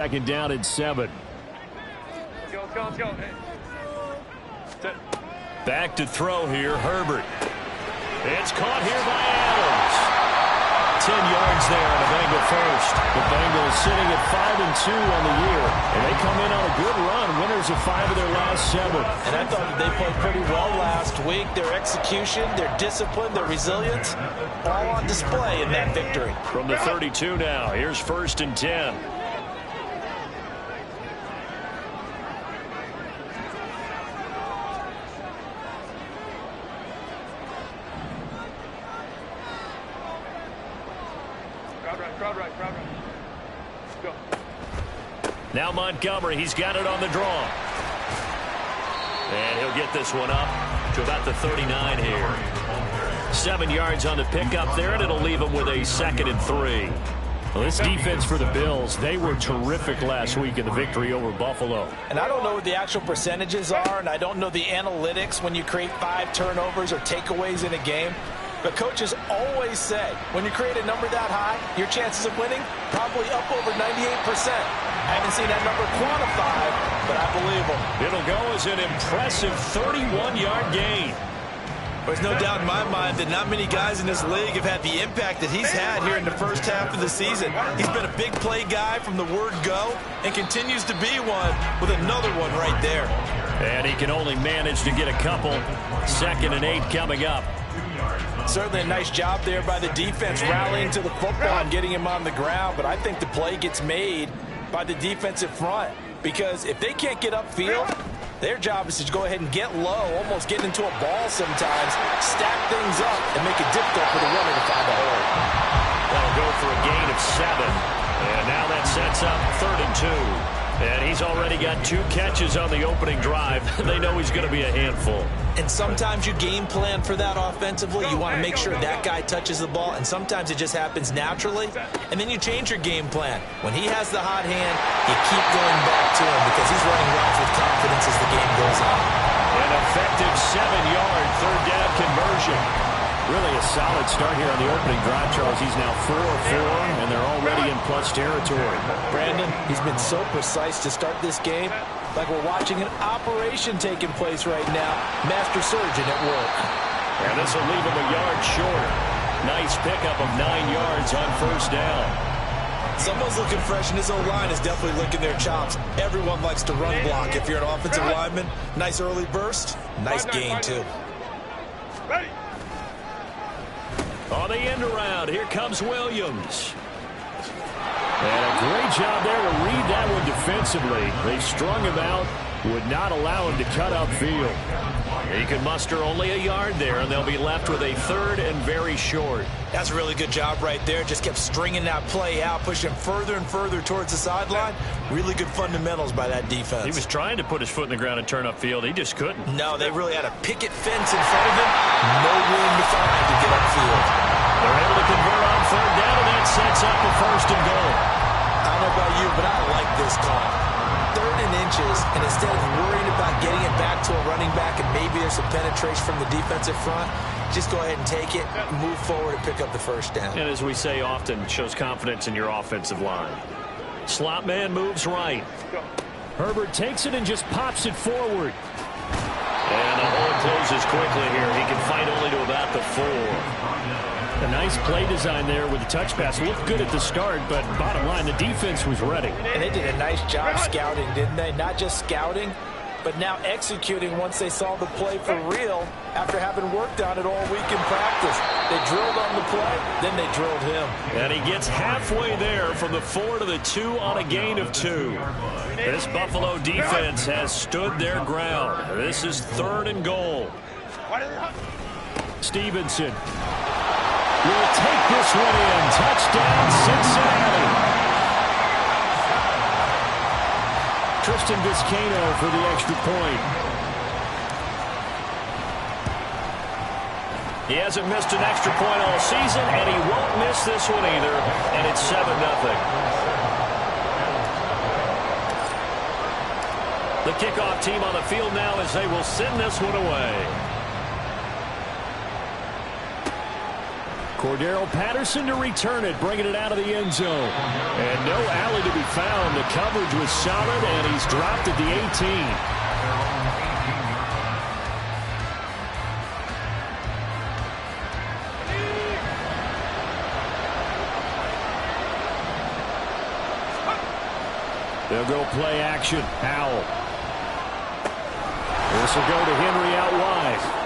Second down and 7. Let's go. Back to throw here, Herbert. It's caught here by Adams. 10 yards there on the Bengal first. The Bengals sitting at 5-2 on the year. And they come in on a good run, winners of 5 of their last 7. And I thought that they played pretty well last week. Their execution, their discipline, their resilience, all on display in that victory. From the 32 now, here's 1st and 10. Crowd right. Go. Now Montgomery, he's got it on the draw. And he'll get this one up to about the 39 here. 7 yards on the pickup there, and it'll leave him with a 2nd and 3. Well, this defense for the Bills, they were terrific last week in the victory over Buffalo. And I don't know what the actual percentages are, and I don't know the analytics when you create 5 turnovers or takeaways in a game. But coaches always say, when you create a number that high, your chances of winning probably up over 98%. I haven't seen that number quantified, but I believe them. It'll go as an impressive 31-yard gain. There's no doubt in my mind that not many guys in this league have had the impact that he's had here in the first half of the season. He's been a big play guy from the word go and continues to be one with another one right there. And he can only manage to get a couple. 2nd and 8 coming up. Certainly a nice job there by the defense rallying to the football and getting him on the ground, but I think the play gets made by the defensive front because if they can't get upfield, their job is to go ahead and get low, almost get into a ball sometimes, stack things up, and make it difficult for the runner to find a hole. That'll go for a gain of 7. And now that sets up 3rd and 2. And he's already got 2 catches on the opening drive. They know he's going to be a handful. And sometimes you game plan for that offensively. You want to make sure that guy touches the ball, and sometimes it just happens naturally. And then you change your game plan. When he has the hot hand, you keep going back to him because he's running routes with confidence as the game goes on. An effective 7-yard 3rd down conversion. Really a solid start here on the opening drive, Charles. He's now 4 of 4, and they're already in plus territory. Brandon, he's been so precise to start this game, like we're watching an operation taking place right now. Master surgeon at work. And this will leave him a yard short. Nice pickup of 9 yards on 1st down. Someone's looking fresh, and his O-line is definitely licking their chops. Everyone likes to run block. If you're an offensive lineman, nice early burst, nice gain too. Ready. On the end around, here comes Williams. And a great job there to read that one defensively. They strung him out, would not allow him to cut upfield. He can muster only a yard there, and they'll be left with a 3rd and very short. That's a really good job right there. Just kept stringing that play out, pushing further and further towards the sideline. Really good fundamentals by that defense. He was trying to put his foot in the ground and turn upfield. He just couldn't. No, they really had a picket fence in front of him. No room to find to get upfield. They're able to convert on 3rd down, and that sets up a 1st and goal. I don't know about you, but I like this call. 3rd and inches, and instead of worrying about getting it back to a running back and maybe there's some penetration from the defensive front, just go ahead and take it, move forward, and pick up the 1st down. And as we say often, shows confidence in your offensive line. Slot man moves right. Herbert takes it and just pops it forward. And the hole closes quickly here. He can fight only to about the 4. A nice play design there with the touch pass. Looked good at the start, but bottom line, the defense was ready. And they did a nice job scouting, didn't they? Not just scouting, but now executing once they saw the play for real after having worked on it all week in practice. They drilled on the play, then they drilled him. And he gets halfway there from the 4 to the 2 on a gain of 2. This Buffalo defense has stood their ground. This is 3rd and goal. Stevenson will take this one in. Touchdown, Cincinnati. Tristan Vizcaino for the extra point. He hasn't missed an extra point all season, and he won't miss this one either, and it's 7-0. The kickoff team on the field now as they will send this one away. Cordero Patterson to return it, bringing it out of the end zone. And no alley to be found. The coverage was solid, and he's dropped at the 18. They'll go play action. Howell. This will go to Henry out wide.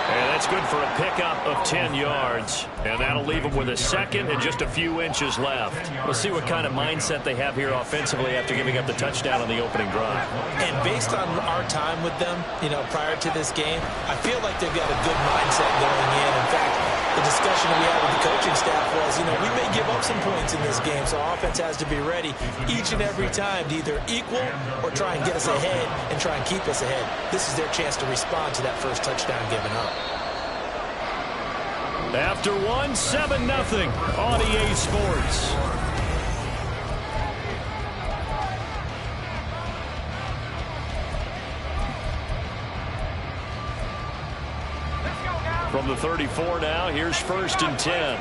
And that's good for a pickup of 10 yards. And that'll leave them with a second and just a few inches left. We'll see what kind of mindset they have here offensively after giving up the touchdown on the opening drive. And based on our time with them, prior to this game, I feel like they've got a good mindset going in. In fact, the discussion we had with the coaching staff was, we may give up some points in this game, so offense has to be ready each and every time to either equal or try and get us ahead and try and keep us ahead. This is their chance to respond to that first touchdown given up. After 7-0 on EA Sports. From the 34 now, here's 1st and 10.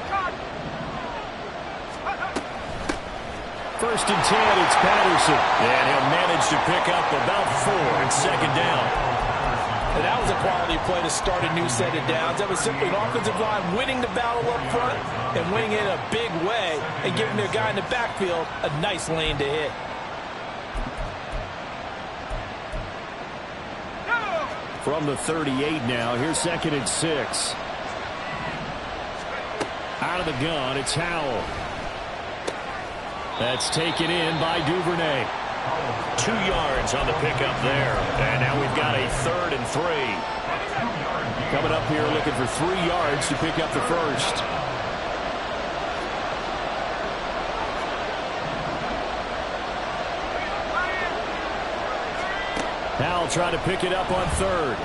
1st and 10, it's Patterson. And he'll manage to pick up about 4 and 2nd down. And that was a quality play to start a new set of downs. That was simply an offensive line winning the battle up front and winning it in a big way and giving their guy in the backfield a nice lane to hit. From the 38 now, here's 2nd and 6. Out of the gun, it's Howell. That's taken in by Duvernay. 2 yards on the pickup there. And now we've got a 3rd and 3. Coming up here looking for 3 yards to pick up the first. Howell trying to pick it up on 3rd.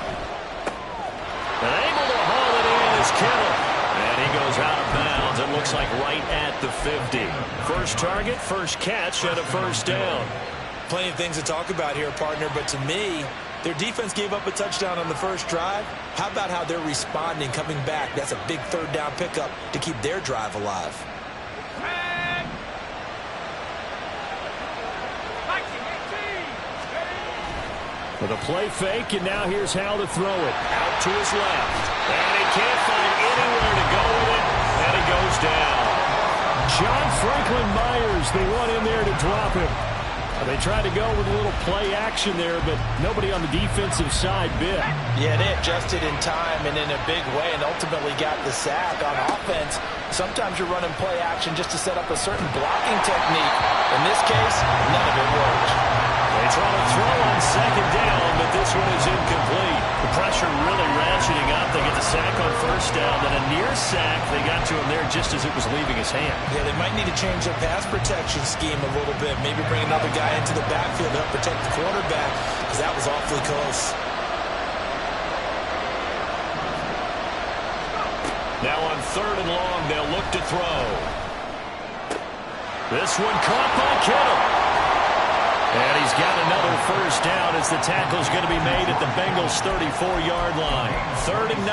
And able to haul it in is Kittle. And he goes out of bounds. It looks like right at the 50. First target, first catch, and a 1st down. Plenty of things to talk about here, partner, but to me, their defense gave up a touchdown on the first drive. How about how they're responding, coming back? That's a big 3rd down pickup to keep their drive alive. With a play fake, and now here's Howell to throw it. Out to his left. And he can't find anywhere to go with it, and he goes down. John Franklin Myers, the one in there to drop him. They tried to go with a little play action there, but nobody on the defensive side bit. Yeah, they adjusted in time and in a big way and ultimately got the sack on offense. Sometimes you're running play action just to set up a certain blocking technique. In this case, none of it worked. They try to throw on 2nd down, but this one is incomplete. The pressure really ratcheting up. They get the sack on 1st down, then a near sack. They got to him there just as it was leaving his hand. Yeah, they might need to change their pass protection scheme a little bit. Maybe bring another guy into the backfield to help protect the quarterback, because that was awfully close. Now on 3rd and long, they'll look to throw. This one caught by Kittle. And he's got another 1st down as the tackle's going to be made at the Bengals' 34-yard line. 3rd and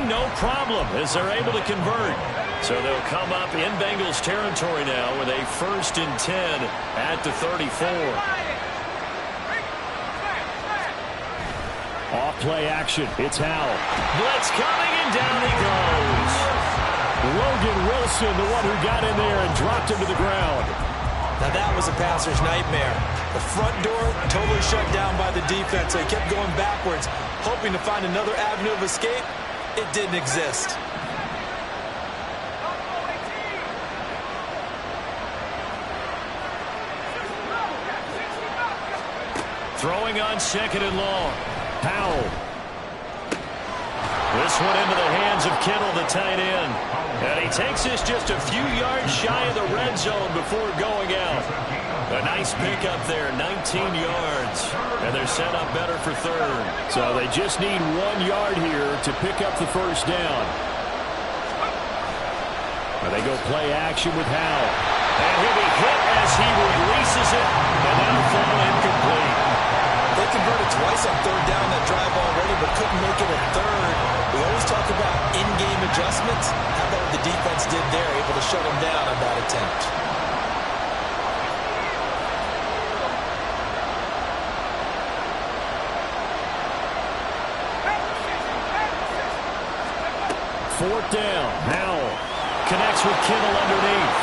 19, no problem, as they're able to convert. So they'll come up in Bengals territory now with a 1st and 10 at the 34. Off play action, it's Howell. Blitz coming, and down he goes. Logan Wilson, the one who got in there and dropped him to the ground. Now that was a passer's nightmare. The front door totally shut down by the defense. They kept going backwards, hoping to find another avenue of escape. It didn't exist. Throwing on 2nd and long. Howell. This one into the hands of Kittle, the tight end. And he takes this just a few yards shy of the red zone before going out. A nice pickup there, 19 yards. And they're set up better for 3rd. So they just need 1 yard here to pick up the 1st down. And they go play action with Howell. And he'll be hit as he releases it. And that'll fall incomplete. They converted twice on 3rd down that drive already, but couldn't make it a 3rd. We always talk about in-game adjustments. shut him down on that attempt. Fourth down. Howell connects with Kittle underneath.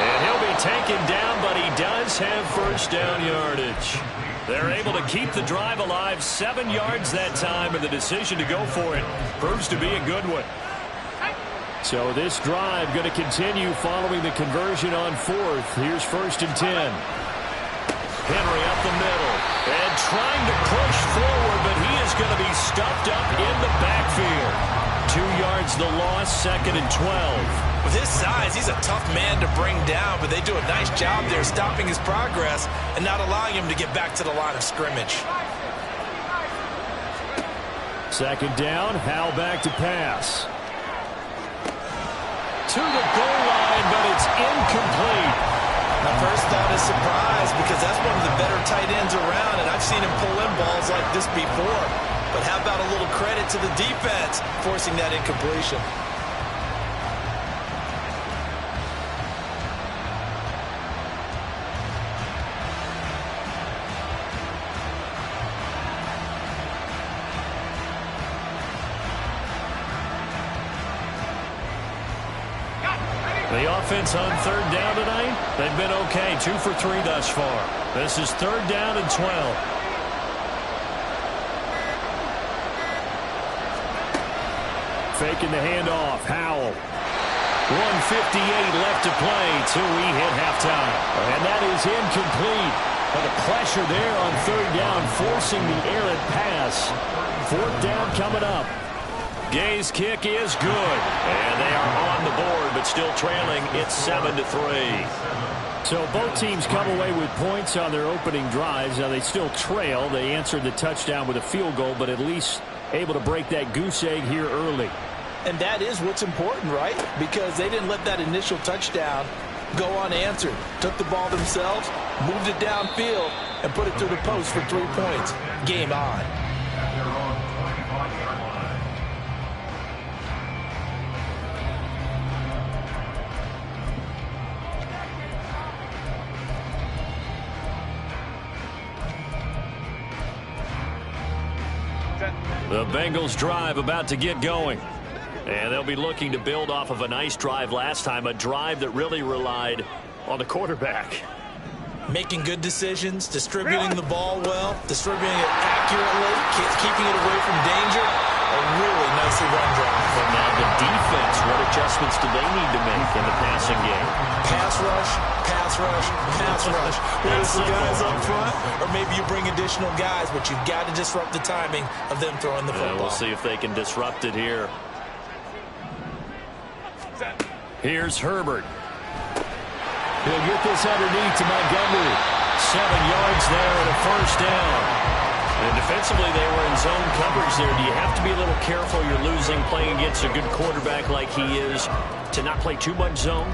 And he'll be taken down, but he does have first down yardage. They're able to keep the drive alive, 7 yards that time, and the decision to go for it proves to be a good one. So this drive going to continue following the conversion on fourth. Here's 1st and 10. Henry up the middle and trying to push forward, but he is going to be stuffed up in the backfield. 2 yards the loss, 2nd and 12. With his size, he's a tough man to bring down, but they do a nice job there stopping his progress and not allowing him to get back to the line of scrimmage. 2nd down, Howell back to pass. To the goal line, but it's incomplete. My first thought is surprise, because that's one of the better tight ends around, and I've seen him pull in balls like this before. But how about a little credit to the defense forcing that incompletion? The offense on 3rd down tonight, they've been okay. 2 for 3 thus far. This is 3rd down and 12. Faking the handoff. Howell. 1:58 left to play till we hit halftime. And that is incomplete. But the pressure there on 3rd down, forcing the errant pass. 4th down coming up. Gay's kick is good. And they are on the board, but still trailing. It's 7-3. So both teams come away with points on their opening drives. Now they still trail. They answered the touchdown with a field goal, but at least able to break that goose egg here early. And that is what's important, right? Because they didn't let that initial touchdown go unanswered. Took the ball themselves, moved it downfield, and put it through the post for 3 points. Game on. The Bengals drive about to get going. And they'll be looking to build off of a nice drive last time, a drive that really relied on the quarterback. Making good decisions, distributing the ball well, distributing it accurately, keeping it away from danger. A really nicely run drive. And now the defense, what adjustments do they need to make in the passing game? Pass rush, pass rush, pass rush. Whether it's the guys up front or maybe you bring additional guys, but you've got to disrupt the timing of them throwing the football. We'll see if they can disrupt it here. Here's Herbert. He'll get this underneath to Montgomery. 7 yards there and a 1st down. And defensively, they were in zone coverage there. Do you have to be a little careful? You're losing playing against a good quarterback like he is to not play too much zone?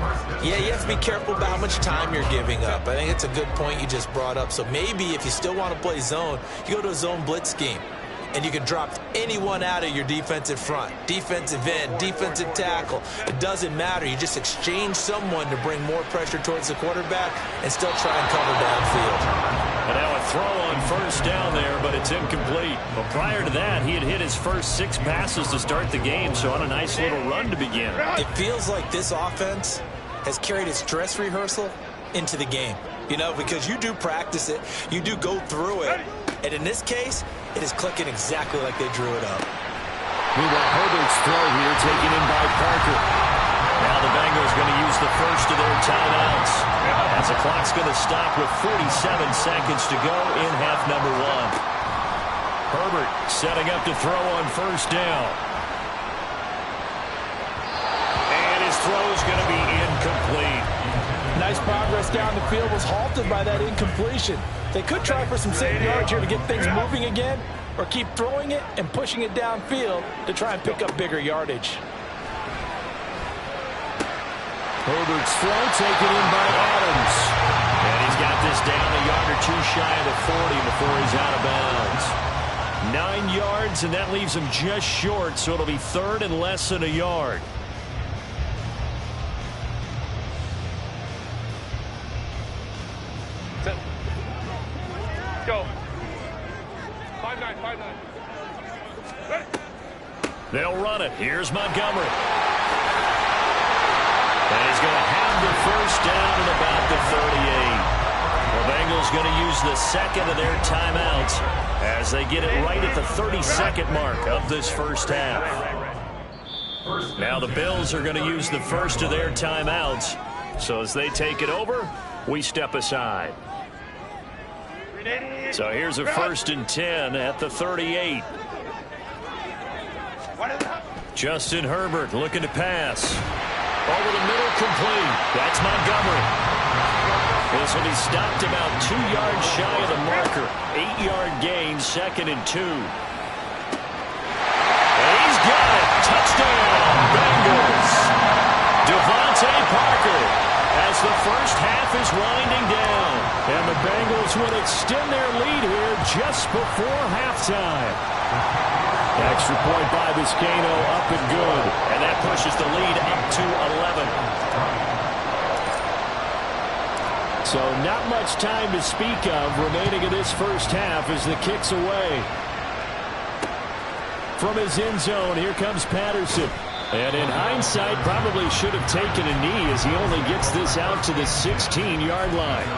Yeah, you have to be careful about how much time you're giving up. I think it's a good point you just brought up. So maybe if you still want to play zone, you go to a zone blitz scheme. And you can drop anyone out of your defensive front, defensive end, defensive tackle. It doesn't matter. You just exchange someone to bring more pressure towards the quarterback and still try and cover downfield. And now a throw on 1st down there, but it's incomplete. Well, prior to that, he had hit his first 6 passes to start the game, so on a nice little run to begin. It feels like this offense has carried its dress rehearsal into the game. You know, because you do practice it, you do go through it, and in this case, it is clicking exactly like they drew it up. Meanwhile, Herbert's throw here taken in by Parker. Now the Bengals going to use the first of their timeouts as the clock's going to stop with 47 seconds to go in half number 1. Herbert setting up to throw on 1st down. And his throw is going to be incomplete. Nice progress down the field was halted by that incompletion. They could try for some safe yards here to get things moving again, or keep throwing it and pushing it downfield to try and pick up bigger yardage. Herbert's throw taken in by Adams. And he's got this down a yard or 2 shy of the 40 before he's out of bounds. 9 yards, and that leaves him just short, so it'll be 3rd and less than a yard. go. 5-9, 5-9. Ready. They'll run it. Here's Montgomery. And he's going to have the first down at about the 38. The Bengals going to use the second of their timeouts as they get it right at the 32nd mark of this first half. Now the Bills are going to use the first of their timeouts. So as they take it over, we step aside. So here's a 1st and 10 at the 38. Justin Herbert looking to pass. Over the middle, complete. That's Montgomery. This will be stopped about 2 yards shy of the marker. 8-yard gain, 2nd and 2. And he's got it. Touchdown, Bengals. Devontae Parker as the first half is winding down. And the Bengals will extend their lead here just before halftime. Extra point by Vizcaino, up and good. And that pushes the lead up to 11. So not much time to speak of remaining in this first half as the kick's away. From his end zone, here comes Patterson. And in hindsight, probably should have taken a knee as he only gets this out to the 16-yard line.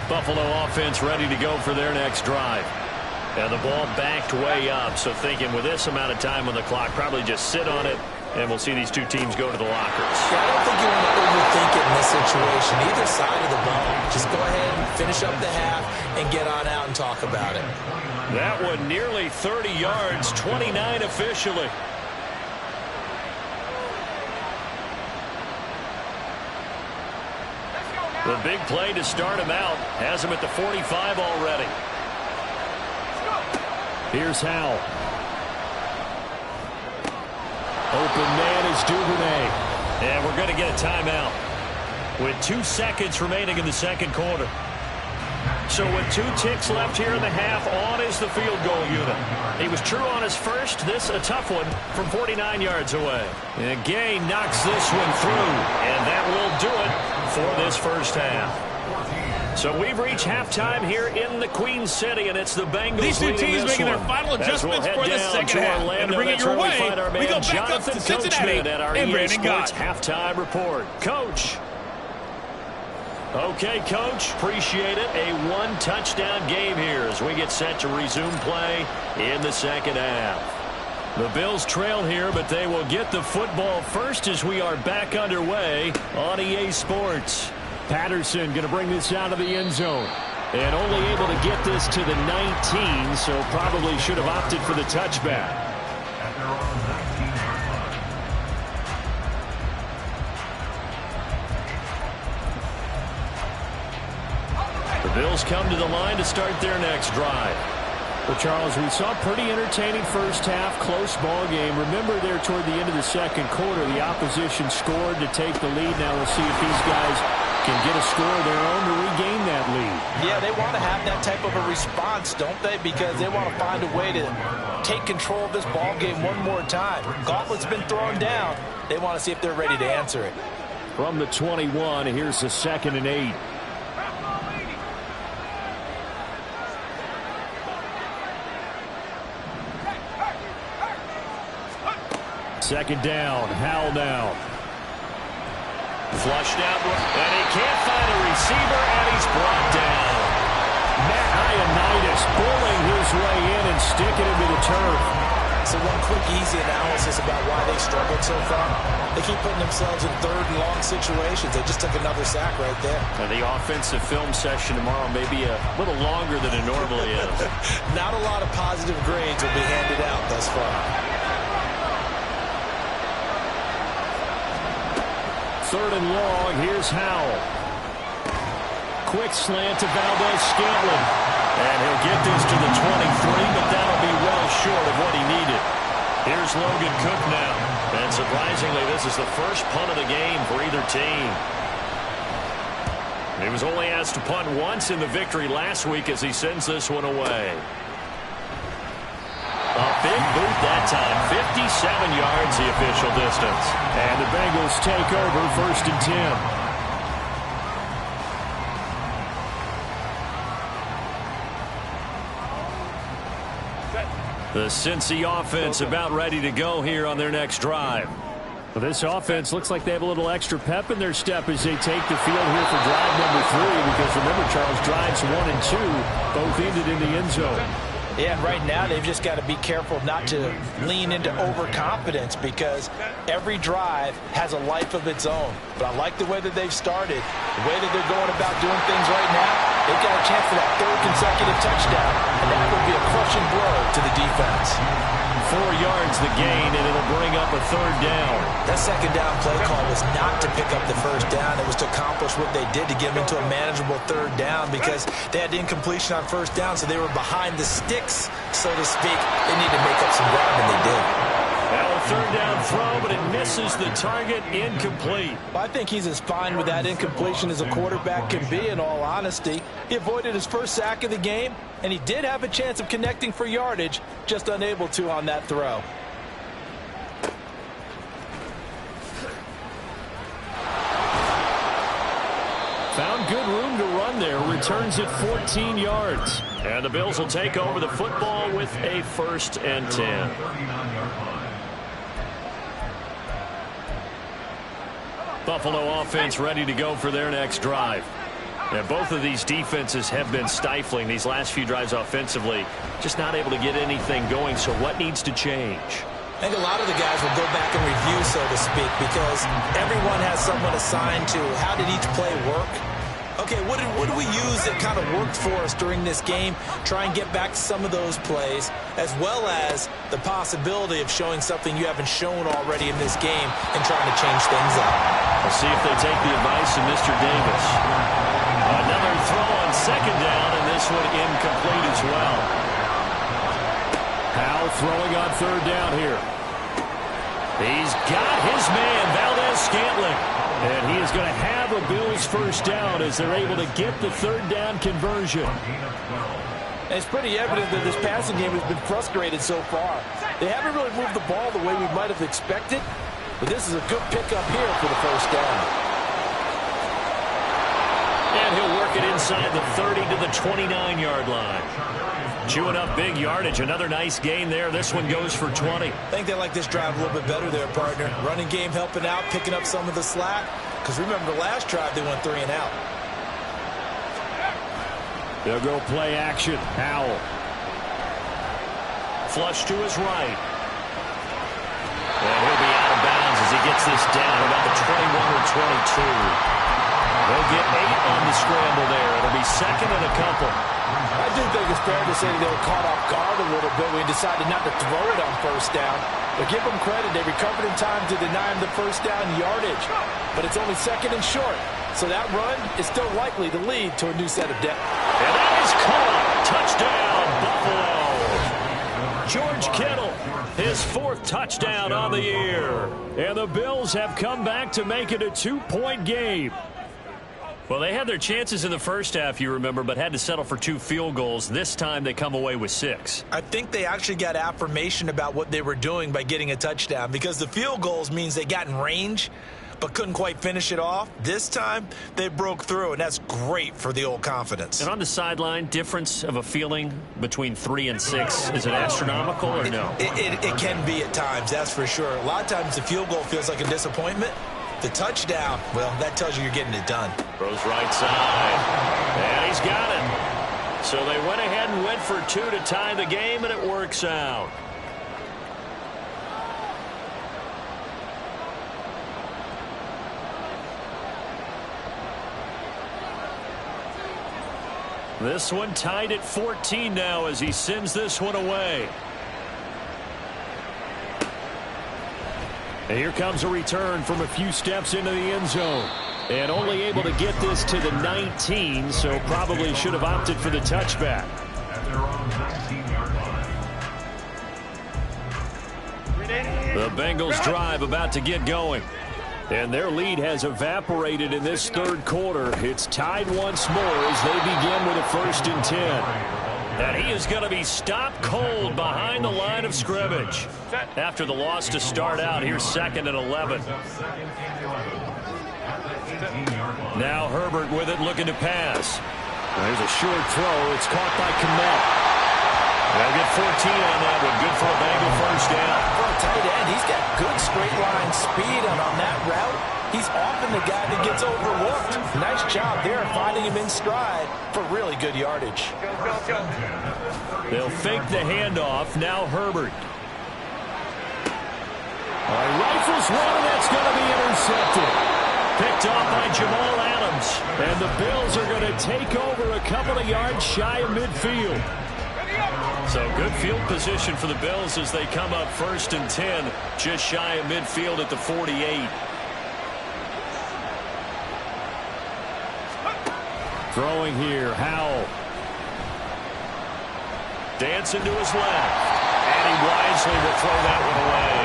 Buffalo offense ready to go for their next drive. And the ball backed way up, so thinking with this amount of time on the clock, probably just sit on it, and we'll see these two teams go to the lockers. Yeah, I don't think you want to overthink it in this situation, either side of the ball. Just go ahead and finish up the half and get on out and talk about it. That one nearly 30 yards, 29 officially. The big play to start him out has him at the 45 already. Here's Howell. Open man is Duvernay. And we're going to get a timeout with 2 seconds remaining in the second quarter. So with 2 ticks left here in the half, on is the field goal unit. He was true on his first. This a tough one from 49 yards away. And Gay knocks this one through. And that will do it for this first half. So we've reached halftime here in the Queen City, and it's the Bengals. These two teams making their final adjustments for the second half. And to bring it your way, we go back up to Cincinnati at our and EA Brandon Sports Gott. halftime report. Coach. Okay, Coach, appreciate it. A 1-touchdown game here as we get set to resume play in the second half. The Bills trail here, but they will get the football first as we are back underway on EA Sports. Patterson going to bring this out of the end zone. And only able to get this to the 19, so probably should have opted for the touchback. The Bills come to the line to start their next drive. Well, Charles, we saw a pretty entertaining first half, close ball game. Remember there toward the end of the second quarter, the opposition scored to take the lead. Now we'll see if these guys can get a score of their own to regain that lead. Yeah, they want to have that type of a response, don't they? Because they want to find a way to take control of this ball game one more time. Gauntlet's been thrown down. They want to see if they're ready to answer it. From the 21, here's the 2nd and 8. Second down, Howell down. Flushed out, and he can't find a receiver, and he's brought down. Matt Ioannidis pulling his way in and sticking him to the turf. So one quick, easy analysis about why they struggled so far. They keep putting themselves in 3rd and long situations. They just took another sack right there. And the offensive film session tomorrow may be a little longer than it normally is. Not a lot of positive grades will be handed out thus far. 3rd and long, here's Howell. Quick slant to Valdez-Scantling. And he'll get this to the 23, but that'll be well short of what he needed. Here's Logan Cook now. And surprisingly, this is the first punt of the game for either team. He was only asked to punt once in the victory last week as he sends this one away. A big boot that time. 57 yards the official distance. And the Bengals take over 1st and 10. The Cincy offense about ready to go here on their next drive. Well, this offense looks like they have a little extra pep in their step as they take the field here for drive number 3. Because remember, Charles, drives 1 and 2 both ended in the end zone. Yeah, and right now they've just got to be careful not to lean into overconfidence because every drive has a life of its own. But I like the way that they've started, the way that they're going about doing things right now. They've got a chance for that 3rd consecutive touchdown, and that would be a crushing blow to the defense. 4 yards the gain, and it'll bring up a 3rd down. That 2nd down play call was not to pick up the 1st down. It was to accomplish what they did to get them into a manageable 3rd down because they had incompletion on 1st down, so they were behind the sticks, so to speak. They need to make up some ground, and they did. Now a 3rd down throw, but it misses the target, incomplete. Well, I think he's as fine with that incompletion as a quarterback can be, in all honesty. He avoided his 1st sack of the game, and he did have a chance of connecting for yardage, just unable to on that throw. Found good room to run there. Returns it 14 yards. And the Bills will take over the football with a 1st and 10. Buffalo offense ready to go for their next drive. And both of these defenses have been stifling these last few drives offensively. Just not able to get anything going. So what needs to change? I think a lot of the guys will go back and review, so to speak, because everyone has someone assigned to how did each play work. Okay, what did we use that kind of worked for us during this game? Try and get back to some of those plays, as well as the possibility of showing something you haven't shown already in this game and trying to change things up. We'll see if they take the advice of Mr. Davis. Another throw on 2nd down, and this one incomplete as well. Powell throwing on 3rd down here. He's got his man, Valdes-Scantling. And he is going to have a Bills 1st down as they're able to get the 3rd down conversion. And it's pretty evident that this passing game has been frustrated so far. They haven't really moved the ball the way we might have expected, but this is a good pickup here for the 1st down. And he'll work it inside the 30 to the 29-yard line. Chewing up big yardage. Another nice gain there. This one goes for 20. I think they like this drive a little bit better there, partner. Running game helping out, picking up some of the slack. Because remember, the last drive, they went 3 and out. They'll go play action. Powell. Flush to his right. And he'll be out of bounds as he gets this down about the 21 or 22. They'll get 8 on the scramble there. It'll be 2nd and a couple. I do think it's fair to say that they were caught off guard a little bit when they decided not to throw it on 1st down. But give them credit. They recovered in time to deny him the 1st down yardage. But it's only 2nd and short. So that run is still likely to lead to a new set of depth. And that is caught. Touchdown, Buffalo. George Kittle, his 4th touchdown on the year. And the Bills have come back to make it a 2-point game. Well, they had their chances in the 1st half, you remember, but had to settle for 2 field goals. This time they come away with 6. I think they actually got affirmation about what they were doing by getting a touchdown because the field goals means they got in range but couldn't quite finish it off. This time they broke through, and that's great for the old confidence. And on the sideline, difference of a feeling between 3 and 6, is it astronomical or no? It can be at times, that's for sure. A lot of times the field goal feels like a disappointment. The touchdown, well, that tells you you're getting it done. Throws right side. And he's got it. So they went ahead and went for 2 to tie the game, and it works out. This one tied at 14 now as he sends this one away. And here comes a return from a few steps into the end zone. And only able to get this to the 19, so probably should have opted for the touchback. The Bengals drive about to get going. And their lead has evaporated in this 3rd quarter. It's tied once more as they begin with a 1st and 10. And he is going to be stopped cold behind the line of scrimmage. After the loss to start out, here's 2nd and 11. Now Herbert with it, looking to pass. There's a short throw. It's caught by Kmet. They'll get 14 on that one. Good for a Bengal first down. For a tight end, he's got good straight line speed, and on that route, he's often the guy that gets overlooked. Nice job there finding him in stride for really good yardage. They'll fake the handoff. Now Herbert. Rifles one, and that's going to be intercepted. Picked off by Jamal Adams. And the Bills are going to take over a couple of yards shy of midfield. So good field position for the Bills as they come up 1st and 10, just shy of midfield at the 48. Throwing here, Howell. Dancing to his left. And he wisely will throw that one away.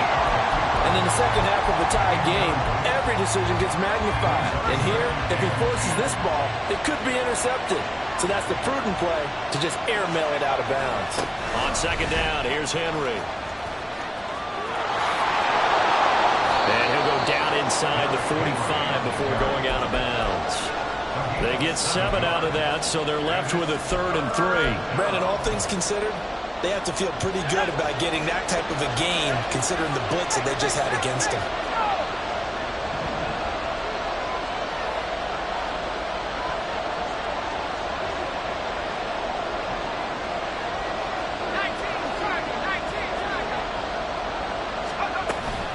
And in the second half of a tie game, every decision gets magnified. And here, if he forces this ball, it could be intercepted. So that's the prudent play to just airmail it out of bounds. On 2nd down, here's Henry. And he'll go down inside the 45 before going out of bounds. They get 7 out of that, so they're left with a 3rd and 3. Brandon, all things considered, they have to feel pretty good about getting that type of a game, considering the blitz that they just had against them.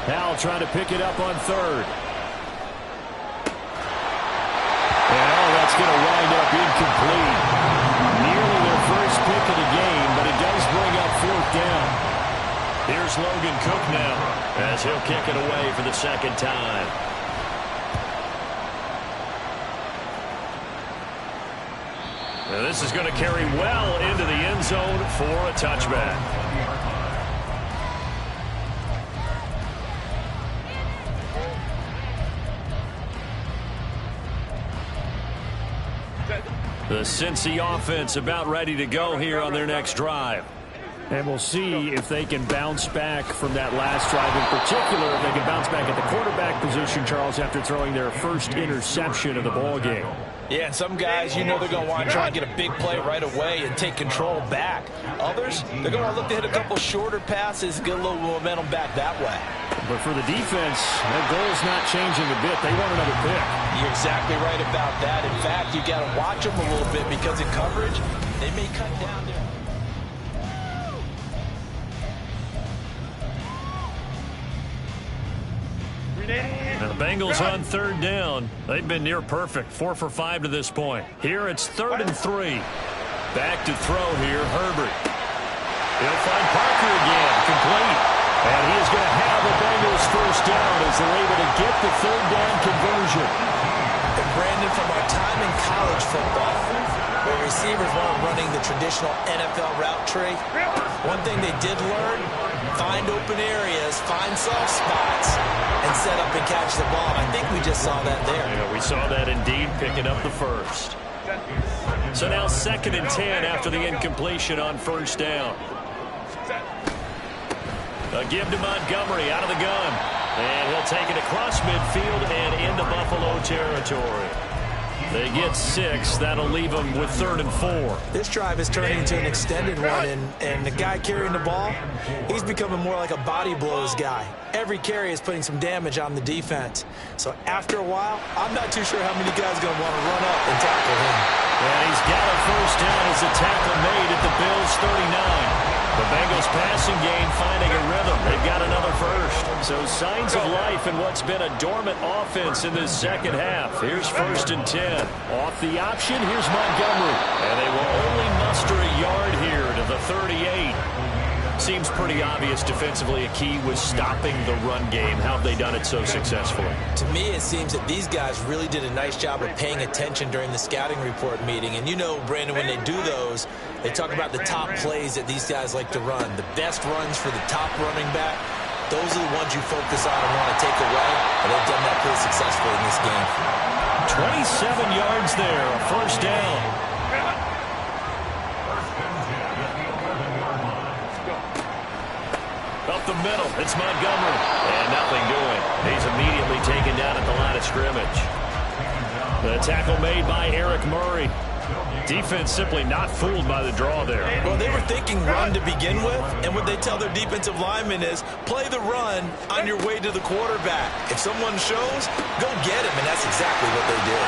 Howell trying to pick it up on 3rd. And that's going to wind up incomplete. Nearly their first pick of the game, but it does bring up 4th down. Here's Logan Cook now as he'll kick it away for the 2nd time. Now this is going to carry well into the end zone for a touchback. The Cincy offense about ready to go here on their next drive. And we'll see if they can bounce back from that last drive in particular. If they can bounce back at the quarterback position, Charles, after throwing their first interception of the ballgame. Yeah, and some guys, you know they're going to want to try and get a big play right away and take control back. Others, they're going to look to hit a couple shorter passes and get a little momentum back that way. But for the defense, their goal's not changing a bit. They want another pick. You're exactly right about that. In fact, you got to watch them a little bit because in coverage, they may cut down there. And the Bengals on 3rd down. They've been near perfect, 4 for 5 to this point. Here it's 3rd and 3. Back to throw here, Herbert. He'll find Parker again, complete. And he is going to have the Bengals first down as they're able to get the 3rd down conversion. And Brandon, from our time in college football, where receivers weren't running the traditional NFL route tree, one thing they did learn, find open areas, find soft spots, and set up and catch the ball. I think we just saw that there. Yeah, we saw that indeed, picking up the first. So now 2nd and 10 after the incompletion on 1st down. A give to Montgomery out of the gun. And he'll take it across midfield and into Buffalo territory. They get 6. That'll leave them with 3rd and 4. This drive is turning into an extended one, and the guy carrying the ball, he's becoming more like a body blows guy. Every carry is putting some damage on the defense. So after a while, I'm not too sure how many guys are going to want to run up and tackle him. And he's got a first down as the tackle made at the Bills' 39. The Bengals passing game finding a rhythm. They've got another first. So signs of life in what's been a dormant offense in this second half. Here's 1st and 10. Off the option, here's Montgomery. And they will only muster a yard here to the 38. Seems pretty obvious defensively a key was stopping the run game. How have they done it so successfully? To me, it seems that these guys really did a nice job of paying attention during the scouting report meeting. And you know, Brandon, when they do those, they talk about the top plays that these guys like to run. The best runs for the top running back, those are the ones you focus on and want to take away. And they've done that pretty successfully in this game. 27 yards there, a first down. up the middle. It's Montgomery. And nothing doing. He's immediately taken down at the line of scrimmage. The tackle made by Eric Murray. Defense simply not fooled by the draw there. Well, they were thinking run to begin with, and what they tell their defensive linemen is play the run on your way to the quarterback. If someone shows, go get him, and that's exactly what they did.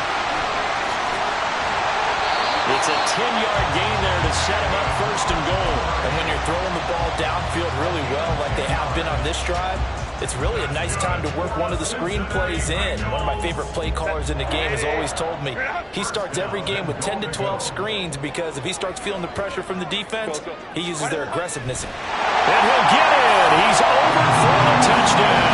It's a 10-yard gain there to set him up first and goal. And when you're throwing the ball downfield really well like they have been on this drive, it's really a nice time to work one of the screen plays in. One of my favorite play callers in the game has always told me he starts every game with 10 to 12 screens because if he starts feeling the pressure from the defense, he uses their aggressiveness. And he'll get in. He's over for a touchdown.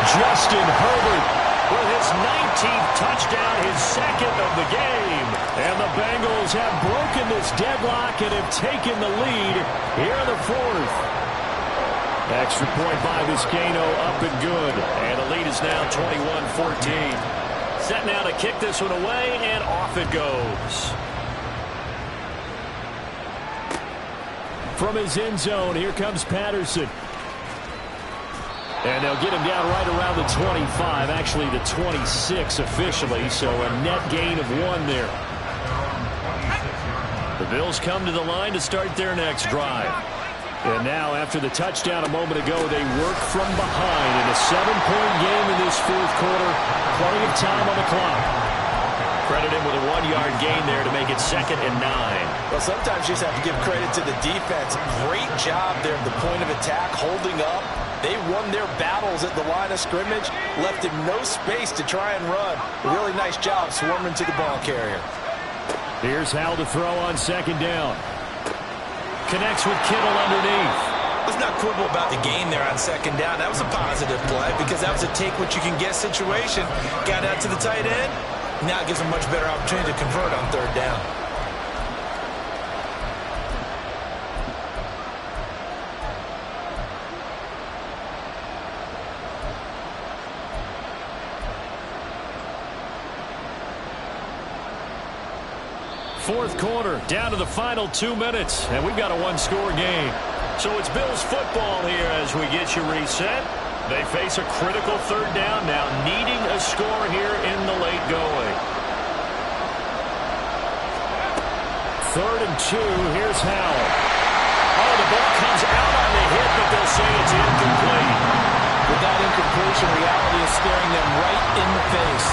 Justin Herbert with his 19th touchdown, his second of the game. And the Bengals have broken this deadlock and have taken the lead here in the fourth. Extra point by Vizcaino, up and good. And the lead is now 21-14. Set now to kick this one away, and off it goes. From his end zone, here comes Patterson. And they'll get him down right around the 25, actually the 26 officially, so a net gain of 1 there. The Bills come to the line to start their next drive. And now, after the touchdown a moment ago, they work from behind in a 7-point game in this fourth quarter. Plenty of time on the clock. Credit him with a 1-yard gain there to make it 2nd and 9. Well, sometimes you just have to give credit to the defense. Great job there at the point of attack, holding up. They won their battles at the line of scrimmage, left him no space to try and run. A really nice job swarming to the ball carrier. Here's Howell to throw on 2nd down. Connects with Kittle underneath. Let's not quibble about the gain there on 2nd down. That was a positive play because that was a take-what-you-can-get situation. Got out to the tight end. Now it gives them much better opportunity to convert on 3rd down. Fourth quarter, down to the final 2 minutes, and we've got a 1-score game. So it's Bills football here as we get you reset. They face a critical 3rd down now, needing a score here in the late going. 3rd and 2, here's Howell. Oh, the ball comes out on the hit, but they'll say it's incomplete. With that incompletion, reality is staring them right in the face.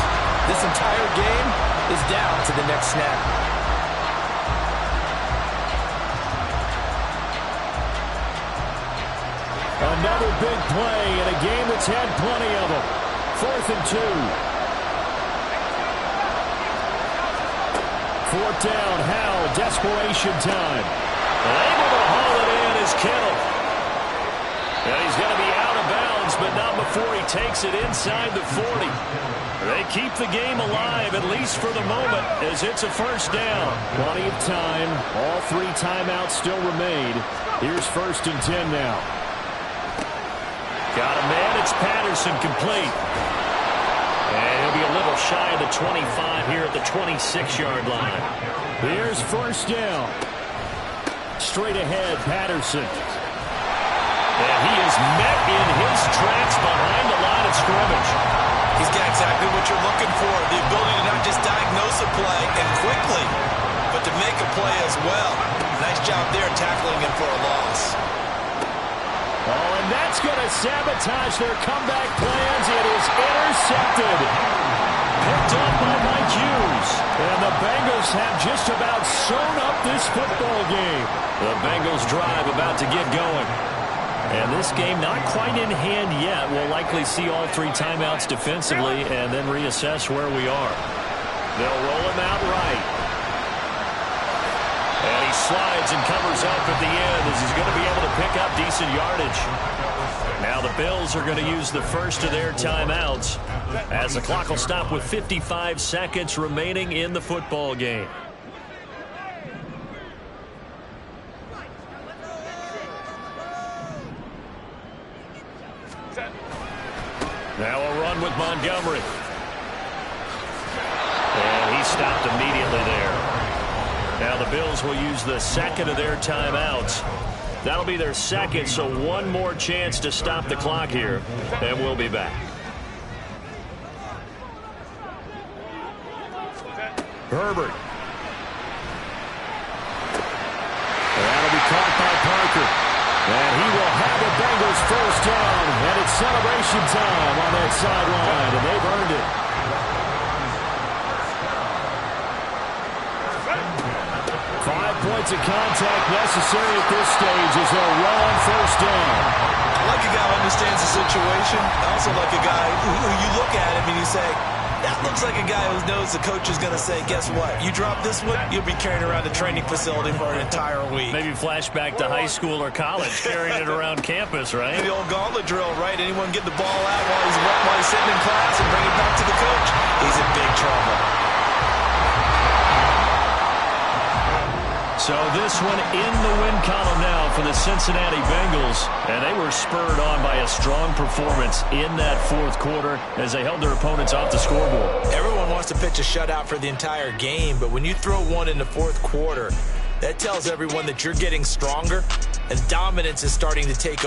This entire game is down to the next snap. Another big play in a game that's had plenty of them. 4th and 2. 4th down, Howell, desperation time. Able to haul it in is Kittle. And he's going to be out of bounds, but not before he takes it inside the 40. They keep the game alive, at least for the moment, as it's a 1st down. Plenty of time. All 3 timeouts still remain. Here's 1st and 10 now. Got a man, it's Patterson, complete. And he'll be a little shy of the 25 here at the 26-yard line. Here's 1st down. Straight ahead, Patterson. And he is met in his tracks behind the line of scrimmage. He's got exactly what you're looking for, the ability to not just diagnose a play and quickly, but to make a play as well. Nice job there tackling him for a loss. Oh, and that's going to sabotage their comeback plans. It is intercepted. Picked up by Mike Hughes. And the Bengals have just about sewn up this football game. The Bengals drive about to get going. And this game not quite in hand yet. We'll likely see all 3 timeouts defensively and then reassess where we are. They'll roll him out right. And he slides and covers up at the end as he's going to be able to pick up decent yardage. Now the Bills are going to use the first of their timeouts as the clock will stop with 55 seconds remaining in the football game. Now a run with Montgomery. And he stopped immediately there. Now the Bills will use the second of their timeouts. That'll be their second, so one more chance to stop the clock here, and we'll be back. Herbert. That'll be caught by Parker. And he will have the Bengals first down. And it's celebration time on that sideline, and they've earned it. 5 points of contact necessary at this stage as they'll run on first down. I like a guy who understands the situation. I also like a guy who you look at him and you say, that looks like a guy who knows the coach is going to say, guess what? You drop this one, you'll be carrying around the training facility for an entire week. Maybe flashback to high school or college, carrying it around campus, right? The old gauntlet drill, right? Anyone get the ball out while he's sitting in class and bring it back to the coach? He's in big trouble. So this one in the win column now for the Cincinnati Bengals. And they were spurred on by a strong performance in that fourth quarter as they held their opponents off the scoreboard. Everyone wants to pitch a shutout for the entire game, but when you throw one in the fourth quarter, that tells everyone that you're getting stronger and dominance is starting to take over.